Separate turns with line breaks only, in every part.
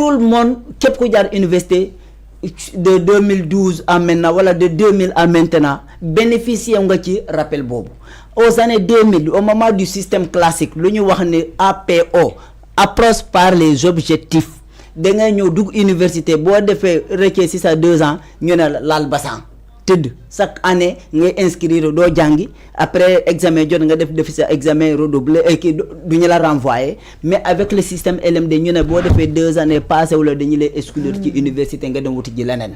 tout le monde képp ku jaar université de 2012 à maintenant wala de 2000 à maintenant bénéficier nga ci rappel boobu aux années 2000 au moment du système classique lu ñu wax ne APO approche par les objectifs da ngay ñëw dugg université boo defee requis si sa 2 ans ñu ne laal basan tëdd chaque année ngay inscrire doo jàngi après examen jot nga def sa examen redoublé kii du ñu la renvoyer mais avec le système LMD ñu ne boo defee 2 années passé wala dañu lay exclure ci université nga dem wuti ji leneen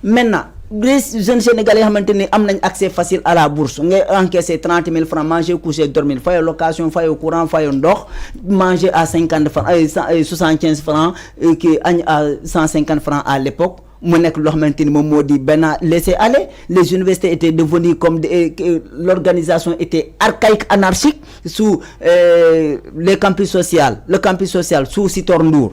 maintenant les jeunes sénégalais yoo xamante ni am nañ accès facile à la bourse ngay encaisser 30 000 francs manger coucher dormir fay location fay courant fay ndox manger à 50 francs ay 75 francs kii añ à 150 francs à l'époque mu nekk loo xamante ni moom moo di benn laisser aller les universités étaient devenues comme l'organisation était archaïque anarchique sous les campus social le campus social sous Sitor Ndour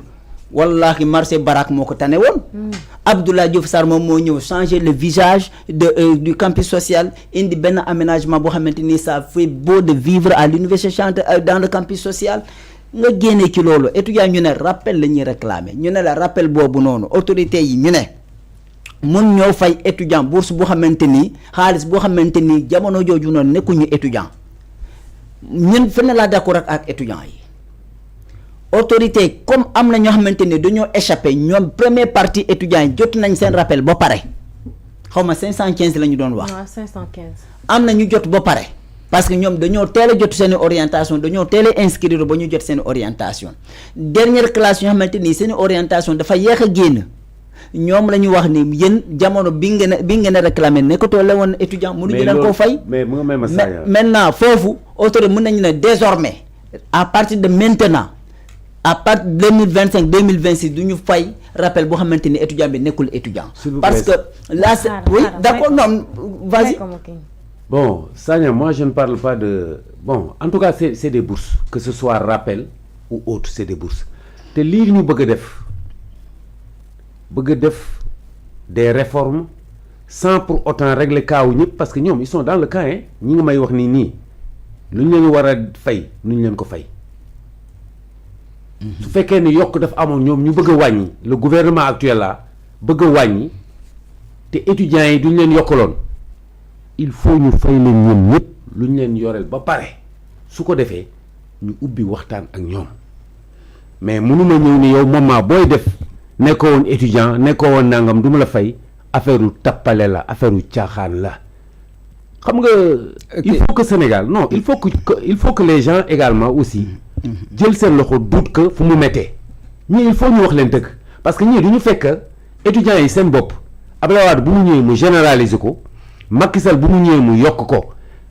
wallahi marché Barak moo ko tane woon Abdoulaye Diouf Sarr moom moo ñëw changer le visage du campus social indi benn aménagement boo xamante ni ça fait beau de vivre à l'université Cheikh Anta dans le campus social nga génne ci loolu étudiant ñu ne rappel la ñuy réclamer ñu ne la rappel boobu noonu autorité yi ñu ne mun ñoo fay étudiant bourse boo xamante ni xaalis boo xamante ni jamono jooju noonu nekkuñu étudiant ñun fenn laa d'accord ak étudiant yi autorité comme am na ñoo xamante ni dañoo échappé ñoom première partie étudiants yi jot nañ seen rappel ba pare xaw ma 515 la ñu doon wax.
waaw 515.
am na ñu jot ba pare parce que ñoom dañoo teel a jot seen orientation dañoo teel a inscrire ba ñu jot seen orientation dernière classe yoo xamante ni seen orientation dafa yéex a génn ñoom la ñu wax ni yéen jamono bi ngeen a réclamer nekkatoo la woon étudiant. mënuñu leen koo fay
mais mu nga may ma
maintenant foofu autorité mën nañu ne désormais à partir de maintenant. à partir de 2025 2026 du ñu fay rappel boo xamante ni étudiant bi nekkul étudiant. parce que là c'est oui d'accord non vas-y.
bon Sagna moi je ne parle pas de bon en tout cas c'est des bourses que ce soit rappel ou autre c'est des bourses te lii ñu bëgg a def des réformes sans pour autant régler cas wu ñëpp parce que ñoom ils sont dans le cas hein ñi nga may wax nii lu ñu leen war a fay nu ñu leen ko fay. su fekkee ni yokk dafa amoon ñoom ñu bëgg a wàññi le gouvernement actuel là bëgg a wàññi te étudiants yi duñ leen yokkaloon il faut ñu fay leen ñoom ñëpp lu ñu leen yoreel ba pare su ko defee ñu ubbi waxtaan ak ñoom mais mënuma ñëw ni yow moment booy def nekkoo woon étudiant nekkoo woon nangam du ma la fay affaire u tappale la affaire u caaxaan la xam nga. il faut que Sénégal non il faut que les gens également aussi. jël seen loxo duut que fu mu méttee ñii il faut ñu wax leen dëgg parce que ñii du ñu fekk étudiants yi seen bopp Abdoulaye Wade bu mu ñëwee mu généraliser ko Macky Sall bu mu ñëwee mu yokk ko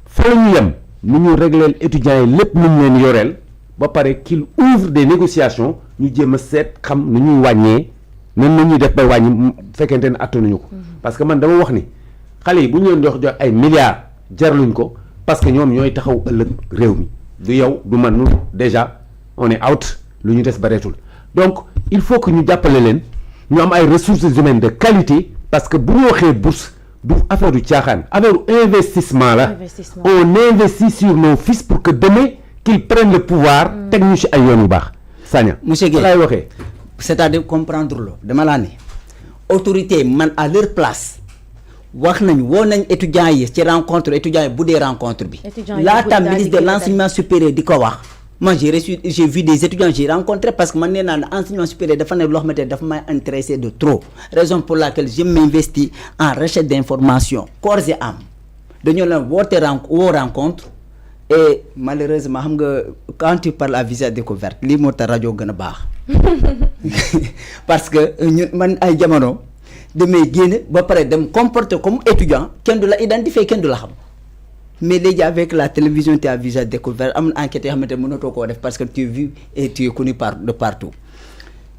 fa la ñu yem nu ñu régleel étudiants yi lépp nu ñu leen yoreel ba pare qu'il ouvre des négociations ñu jéem a seet xam nu ñuy wàññee nan la ñuy def bay wàññi fekkente ne attanuñu ko parce que man dama wax ni xale yi bu ñu leen jox ay milliards jarluñ ko parce que ñoom ñooy taxaw ëllëg réew mi du yow du man nu déjà on est out lu ñu des bareetul donc il faut que ñu jàppale leen ñu am ay ressources humaines de qualité parce que bu ñu waxee bourse du affaire du caaxaan affaire investissement la on investit sur nos fils pour que demain qu'ils prennent le pouvoir teg ñu ci ay yoon yu baax Sagna
monsieur Guèye
laay waxee
c'est-à-dire comprendre lo dama laa ne autorité man à leur place wax nañ woo nañ étudiants yi ci rencontre étudiants yi bu dee rencontre bi laata ministre de l'enseignement supérieur di ko wax moi j'ai vu des étudiants j'ai rencontré parce que man nee naa ne enseignement supérieur dafa ne loo xamante ne dafa may intéressé de trop raison pour laquelle je m'investis en recherche d'information corps et âme dañoo leen woo rencontre et malheureusement xam nga quand tu parles à visage découverte lii moo tax rajo gën a baax parce que ñun man ay jamono damay génn ba pare dem comporter comme étudiant kenn du la identifier kenn du la xam mais léegi avec la télévision tu as visage découvert am na enquête yoo xamante ne mënatoo koo def parce que tu es vu et tu es connu de partout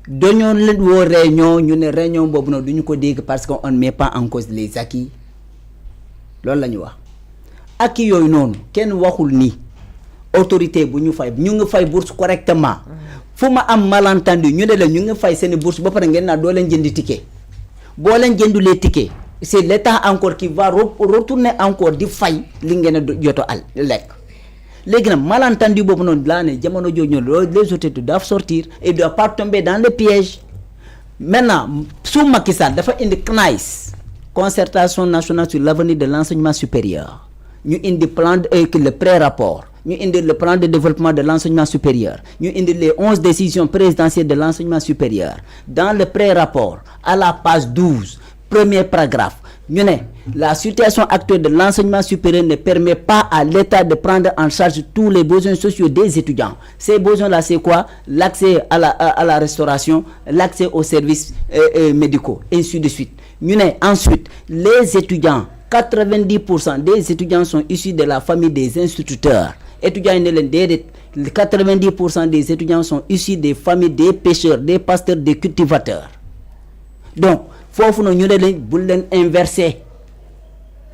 dañoo leen woo réunion ñu ne réunion boobu noonu du ñu ko dégg parce que on ne met pas en cause les acquis loolu la ñu wax acquis yooyu noonu kenn waxul ni autorité bu ñu fay ñu ngi fay bourse correctement fu ma am malentendu ñu ne la ñu ngi fay seen bourse ba pare ngeen naa doo leen jëndi ticket boo leen jëndulee ticket c'est l'État encore qui va retourner encore di fay li ngeen a joto al lekk léegi nag malentendu boobu noonu laa ne jamono jooju noonu les autorités doivent sortir et doivent pas tomber dans le piège maintenant sous Macky Sall dafa indi CNAIS concertation nationale sur l'avenir de l'enseignement supérieur ñu indi le pré-rapport ñu indi le plan de développement de l'enseignement supérieur ñu indi les 11 décisions présidentielles de l'enseignement supérieur. Dans le pré-rapport à la page 12 premier paragraphe ñu ne la situation actuelle de l'enseignement supérieur ne permet pas à l'État de prendre en charge tous les besoins sociaux des étudiants. Ces besoins-là, c'est quoi? L'accès à la restauration, l'accès aux services médicaux, et ainsi de suite. Ñu ne ensuite les étudiants 90% des étudiants sont issus de la famille des instituteurs. Étudiants yi ne leen déedéet 90% des étudiants sont issus des familles des pêcheurs, des pasteurs, des cultivateurs. Donc foofu noonu ñu ne leen bul leen inversé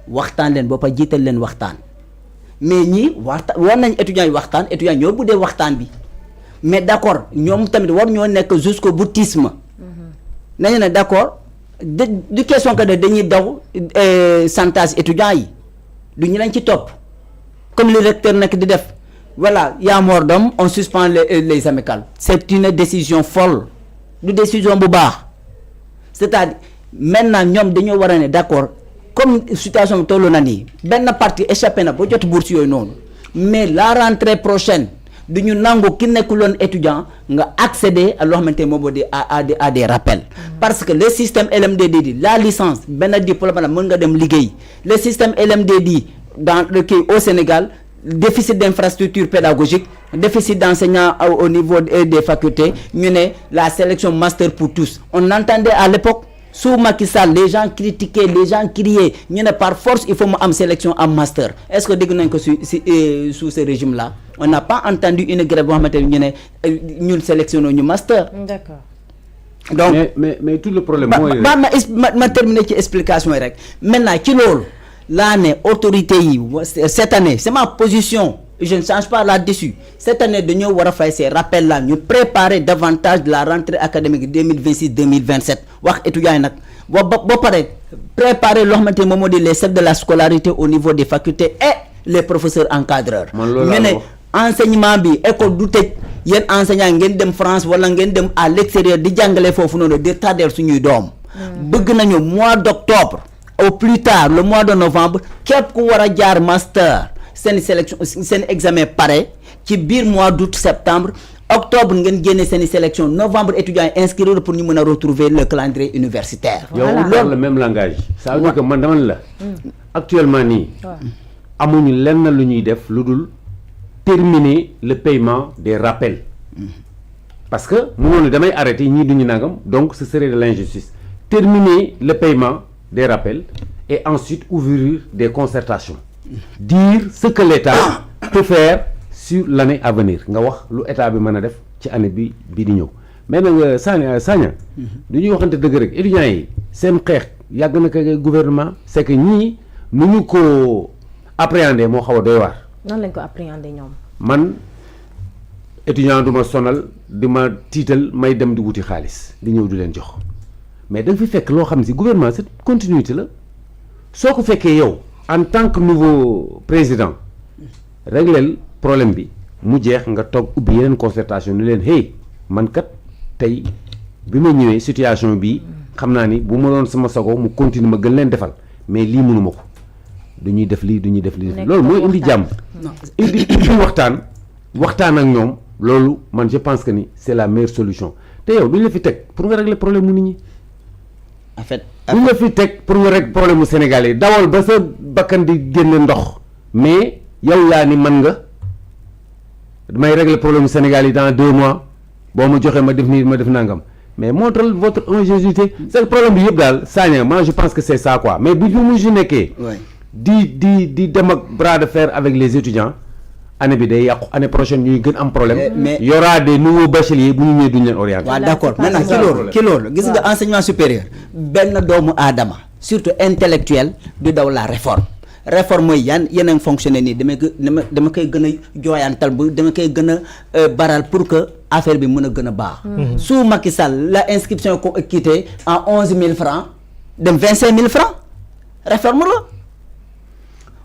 waxtaan leen ba pa jiital leen waxtaan mais ñii waxtaan war nañ étudiants yi waxtaan étudiants ñoo buddee waxtaan bi mais d'accord ñoom tamit war ñoo nekk jusqu'au boutisme nañu ne d'accord du question que dañuy daw chantage étudiants yi du ñu lañ ci topp comme le recteur nekk di def voilà y a mort d'homme on suspend les amicales. C'est une décision folle du décision bu baax. C'est-à-dire maintenant ñoom dañoo war a ne d'accord comme situation bi tollu na nii benn partie échappé na ba jot bourse yooyu noonu mais la rentrée prochaine du ñu nangu ki nekkuloon étudiant nga accéder à loo xamante ne moom moo di à des rappels. Parce que le système LMD dit la licence benn diplôme la mën nga dem liggéey le système LMD dit dans le kii au Sénégal déficit d'infrastructure pédagogique déficit d'enseignants au niveau des facultés ñu ne la sélection master pour tous on entendait à l'époque sous Macky Sall les gens critiquaient les gens criaient ñu ne par force il faut mu am sélection am master est-ce que dégg nañ ko sous ce régime là on n'a pas entendu une grève boo xamante ne ñu ne ñun sélectionnons ñu master.
D'accord.
Donc
mais tout le problème mooy
ma terminer ci explication yi rek maintenant ci loolu laa ne autorité yi cette année c'est ma position je ne change pas là-dessus cette année dañoo war a fay ces rappels là ñu préparer davantage de la rentrée académique 2026-2027 wax étudiants yi nag ba pare préparer loo xamante ne moom moo di les chefs de la scolarité au niveau des facultés et les professeurs encadreurs ñu ne enseignement bi école du tëj yéen enseignants ngeen dem France wala ngeen dem à l'extérieur di jàngale foofu noonu di tardeel suñuy doom bëgg nañu mois d'octobre au plus tard le mois de novembre képp ku war a jaar master seen sélection seen examen pare ci biir mois d'août septembre octobre ngeen génne seen sélection novembre étudiants yi inscrire pour ñu mën a retrouver le calendrier universitaire.
yow on parle le même langage. ça veut dire que man dama la actuellement nii amuñu lenn lu ñuy def lu dul terminer le paiement des rappels parce que mënoon na damay arrêter ñii duñu nangam donc ce serait de l'injustice terminer le paiement des rappels et ensuite ouvrir des concertations dire ce que l'État peut faire sur l'année à venir nga wax lu état bi mën a def ci année bi di ñëw mais nag Sagna du ñuy waxante dëgg rek étudiants yi seen xeex yàgg na ko gouvernement c'est que ñii nu ñu ko appréhender moo xaw a doy waar.
nan lañ ko appréhender ñoom.
man étudiant du ma sonal di ma tiital may dem di wuti xaalis di ñëw di leen jox mais da nga fi fekk loo xam ne si gouvernement cette continuité la soo ko fekkee yow en tant que nouveau président régleel problème bi mu jeex nga toog ubbi yeneen concertation ni leen hey man kat tey bi ma ñëwee situation bi xam naa ni bu ma doon sama sago mu continue ma gën leen defal mais lii mënuma ko du ñuy def lii du ñuy def lii loolu mooy indi jàmm indi waxtaan ak ñoom loolu man je pense que ni c'est la meilleure solution te yow duñ la fi teg pour nga régler problème mu nit ñi
en fait
duñ la fi teg pour nga régler problème mu Sénégalais dawal ba sa bakkan di génne ndox mais yow yaa ni mën nga damay régler problème mu Sénégal yi dans 2 mois boo ma joxee ma def nii ma def nangam mais montre votre ingéniosité c'est le problème bi yëpp daal Sagna moi je pense que c'est ça quoi mais bi mu si nekkee di dem ak bras de fer avec les étudiants année bi day yàqu année prochaine ñuy gën am problème mais y aura des nouveaux bacheliers bu ñu ñëwee duñu leen orienté.
waaw d'accord maintenant ci loolu gis nga enseignement supérieur benn doomu aadama surtout intellectuel du daw la réforme mooy yenn a ngi fonctionné nii dama koy gën a jooyantal bu dama koy gën a baral pour que affaire bi mën a gën a baax. sous Macky Sall la inscription ko quitté en 11 000 francs dem 25 000 francs réforme la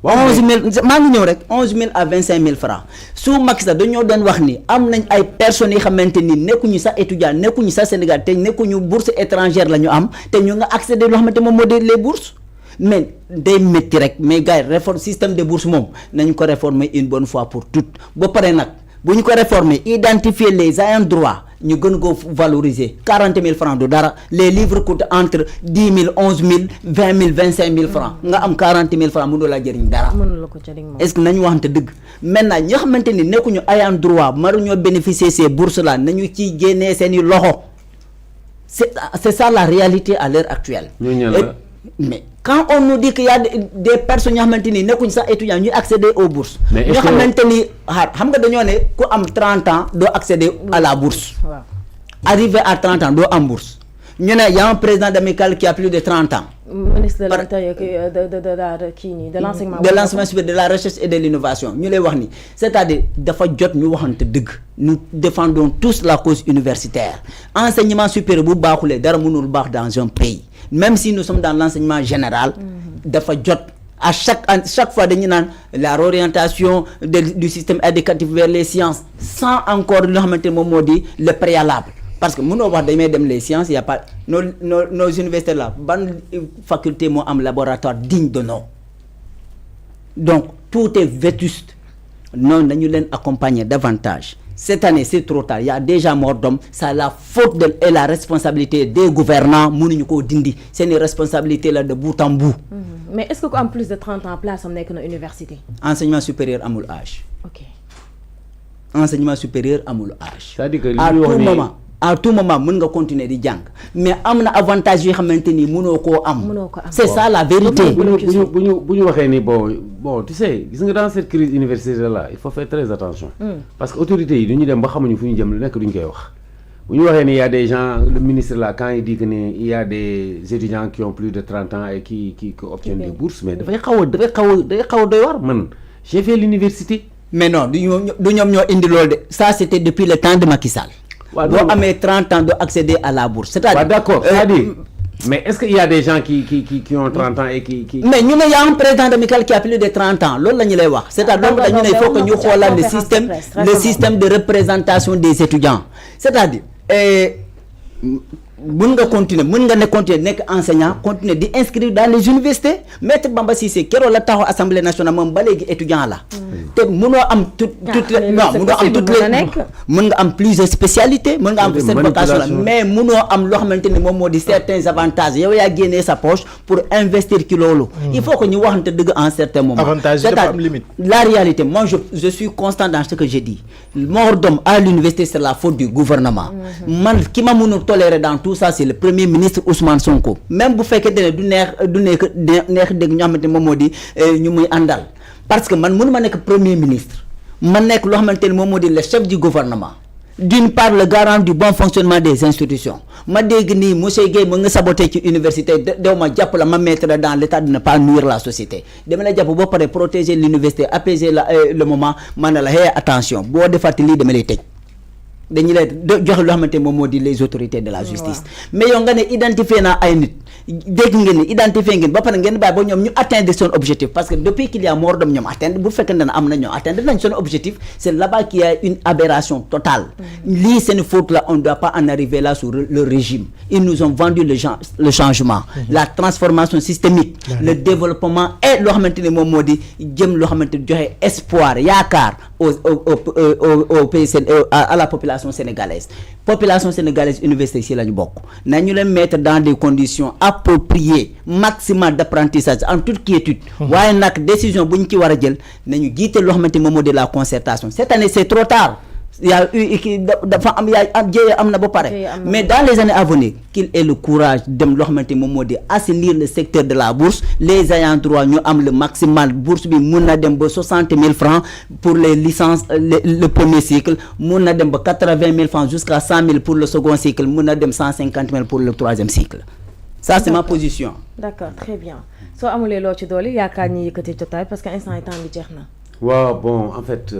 11 000 maa ngi ñëw rek 11 000 à 25 000 francs su Macky Sall dañoo doon wax ni am nañ ay personnes yi xamante ni nekkuñu sax étudiant nekkuñu sax Sénégal te nekkuñu bourse étrangère la ñu am te ñu nga accéder loo xamante moom moo di les bourses mais day métti rek mais gars yi réforme système de bourse moom nañu ko réformer une bonne fois pour toutes ba pare nag bu ñu ko réformer identifier les ayants droit ñu gën ko valoriser 40 000 francs du dara les livres coûtent entre 10 000 11 000 20 000 25 000 francs nga am 40 000 francs mënoo la jëriñ dara. est-ce que nañu waxante dëgg maintenant ñi nga xamante ni nekkuñu ayant droit maruñoo bénéficier ces bourses là nañu ciy génnee seen i loxo c'est ça la réalité à l'heure actuelle. Mais quand on nous dit qu'il y a des personnes ñoo xamante ni nekkuñu sax étudiants ñuy accéder aux bourses. mais ñoo xamante ni xam nga dañoo ne ku am 30 ans doo accéder à la bourse. waaw arrivé à 30 ans doo am bourse. ñu ne y a un président d'amicale qui a plus de 30 ans.
ministre de l'Intérieur de
l'enseignement supérieur, de la recherche et de l'innovation ñu lay wax ni c'est-à-dire dafa jot ñu waxante dëgg. Nous défendons tous la cause universitaire enseignement supérieur bu baaxulee dara mënul baax dans un pays. Même si nous sommes dans l'enseignement général, dafa jot à chaque fois dañu naan la réorientation du système éducatif vers les sciences sans encore loo xamante moom moo di le préalable parce que mënoo wax damay dem les sciences y a pas nos universités là ban faculté moo am laboratoire digne de nom donc tout est vétuste noonu dañu leen accompagner davantage. Cette année, c'est trop tard. Il y a déjà mort d'homme. C'est la faute et la responsabilité des gouvernants. C'est une responsabilité là de bout en bout.
Mais est-ce qu'en plus de 30 ans, place, on est qu'une université?
Enseignement supérieur à mon âge.
Ok.
Enseignement supérieur à mon âge.
C'est-à-dire que
à tout moment, on peut continuer de jàng. Mais il y a un avantage qui c'est ça la vérité.
Bon, tu sais, dans cette crise universitaire-là, il faut faire très attention. Parce que l'autorité, il y a des gens, le ministre là, quand il dit qu'il y a des étudiants qui ont plus de 30 ans et qui obtiennent des bourses, mais j'ai fait l'université.
Mais non, ça c'était depuis le temps de Macky Sall. Vous avez 30 ans d'accéder à la bourse.
C'est-à-dire, d'accord, mais est-ce qu'il y a des gens qui ont 30 ans et qui...
Mais il y a un président d'amicale qui a plus de 30 ans. C'est-à-dire qu'il faut que nous voyons le système de représentation des étudiants. C'est-à-dire, mën nga continuer nekk enseignant continuer di inscrire dans les universités Maître Bamba Cissé keroog la taxaw assemblée nationale moom ba léegi étudiant la te mënoo am mën nga am plusieurs spécialités mën nga am cette vocation là mais mënoo am loo xamante ni moom moo di certains avantages yow yaa génnee sa poche pour investir ci loolu il faut que ñu waxante dëgg en certain moment la réalité moi je suis constant dans ce que j'ai dit mort d'homme à l'université c'est la faute du gouvernement man ki ma mënul tolérer dans tout ça c'est le premier ministre Ousmane Sonko même bu fekkee ne du neex dégg ñoo xamante moom moo di ñu muy àndal parce que man mënu ma nekk premier ministre ma nekk loo xamante ne moom moo di le chef du gouvernement d'une part le garant du bon fonctionnement des institutions ma dégg nii monsieur Guèye mu nga saboté ci université dew ma jàpp la ma mettre dans l'état de ne pas nuire la société dama la jàpp boo pare protéger l'université apaiser le moment man na la hey attention boo defati lii dama lay tëj dañu lay joxe loo xamante moom moo di les autorités de la justice mais yow nga ne identifier naa ay nit dégg ngeen ni identifier ngeen ba pare ngeen bàyyi ba ñoom ñu atteindre son objectif parce que depuis qu'il y a mort d'homme ñoom atteindre bu fekkee ne am na ñoom atteindre nañ son objectif c'est là-bas qu'il y a une aberration totale lii seen faute là on ne doit pas en arriver là sur le régime ils nous ont vendu le changement la transformation systémique le développement et loo xamante ne moom moo di jëm loo xamante ni joxe espoir yaakaar au pays à la population sénégalaise université si la ñu bokk nañu leen mettre dans des conditions appropriées maximum d'apprentissage en toute quiétude waaye nag décision bu ñu ci war a jël nañu jiite loo xamante moom moo di la concertation cette année c'est trop tard il y a eu dafa am jéye am na ba pare mais dans les années à venir qu'il ait le courage dem loo xamante moom moo di assainir le secteur de la bourse les ayants droit ñu am le maximal bourse bi mun na dem ba 60 000 francs pour les licences le premier cycle mun na dem ba 80 000 francs jusqu'à 100 000 pour le second cycle mun na dem 150 000 pour le troisième cycle ça c'est ma position.
D'accord, très bien soo amulee loo ci doole yaakaar ñi yëkkati jotaay parce que instant yi temps bi jeex na.
waaw bon en fait